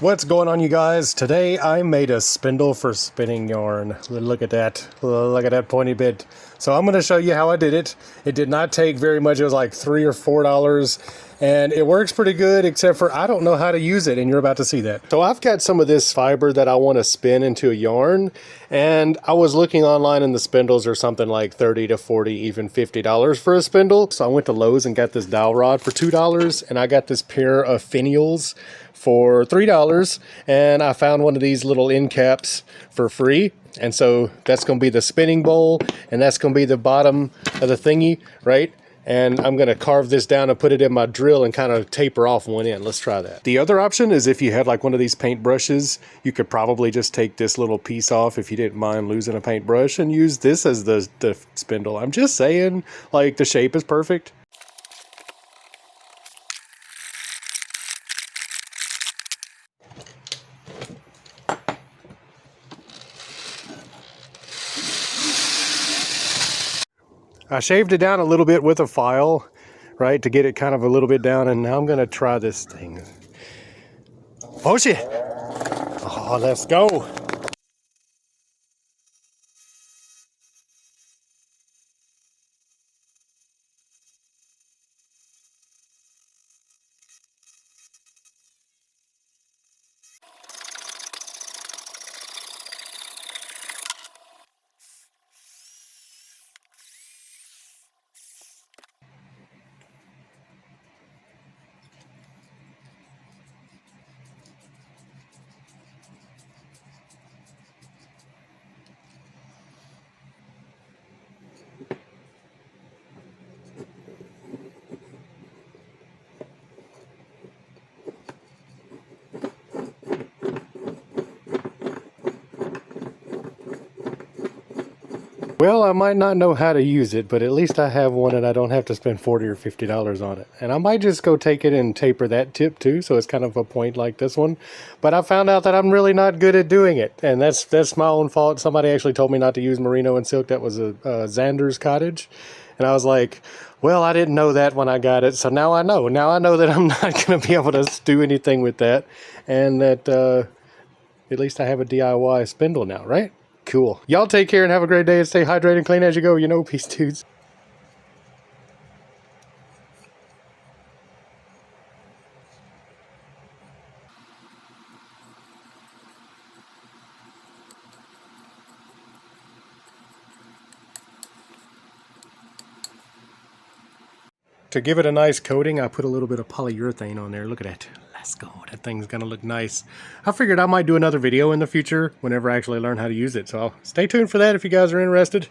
What's going on, you guys? Today I made a spindle for spinning yarn. Look at that. Look at that pointy bit. So I'm going to show you how I did it. It did not take very much. It was like $3 or $4. And it works pretty good, except for I don't know how to use it, and you're about to see that. So I've got some of this fiber that I want to spin into a yarn, and I was looking online and the spindles are something like $30 to $40, even $50 for a spindle. So I went to Lowe's and got this dowel rod for $2, and I got this pair of finials for $3, and I found one of these little end caps for free. And so that's going to be the spinning bowl, and that's going to be the bottom of the thingy, right? And I'm going to carve this down and put it in my drill and kind of taper off one end. Let's try that. The other option is if you had like one of these paint brushes, you could probably just take this little piece off if you didn't mind losing a paintbrush and use this as the spindle. I'm just saying, like, the shape is perfect. I shaved it down a little bit with a file, right, to get it kind of a little bit down, and now I'm going to try this thing. Oh, shit! Oh, let's go! Well, I might not know how to use it, but at least I have one and I don't have to spend $40 or $50 on it. And I might just go take it and taper that tip too, so it's kind of a point like this one. But I found out that I'm really not good at doing it, and that's my own fault. Somebody actually told me not to use merino and silk. That was a Xander's cottage. And I was like, well, I didn't know that when I got it, so now I know. Now I know that I'm not going to be able to do anything with that, and that at least I have a DIY spindle now, right? Cool. Y'all take care and have a great day and stay hydrated and clean as you go. You know, peace, dudes. To give it a nice coating, I put a little bit of polyurethane on there. Look at that. Let's go. That thing's gonna look nice. I figured I might do another video in the future whenever I actually learn how to use it. So stay tuned for that if you guys are interested.